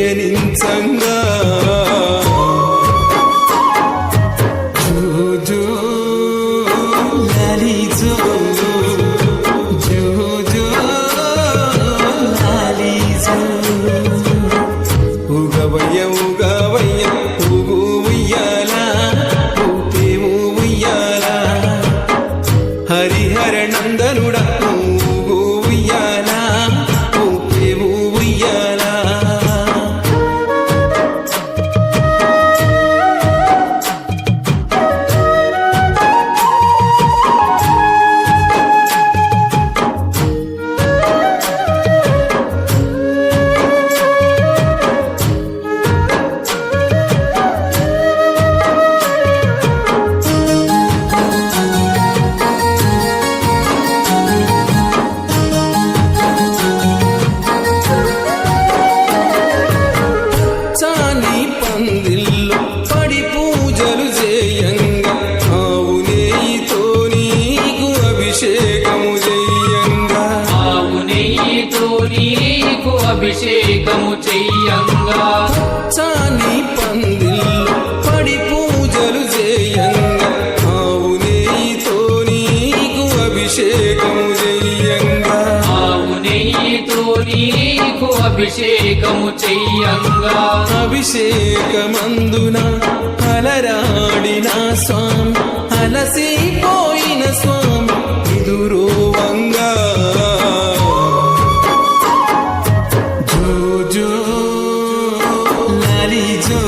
పయనించంగా జో లాలి జో లాలి జో ఉగవయ్య ఉగవయ్య ఊగు ఉయ్యాల ఊపేము ఉయ్యాల హరిహర నందనుడా ఊగు ఉయ్యాల ఊపేము ఉయ్యాల పందిల్లో పడి పూజలు చేయంగా ఆవు నెయ్యితో నీకు అభిషేకము చెయ్యంగా ఆవు నెయ్యితో నీకు అభిషేకము చెయ్యంగా చాని పందిల్లో పడి పూజలు చేయంగా ఆవు నెయ్యితో నీకు అభిషేకము చెయ్యంగా ఆవు నెయ్యితో నీకు అభిషేకము చెయ్యంగా అభిషేకమందున అలరాడిన స్వామి అలసిపోయిన స్వామి ఎదురోవంగా జో జో లాలి జో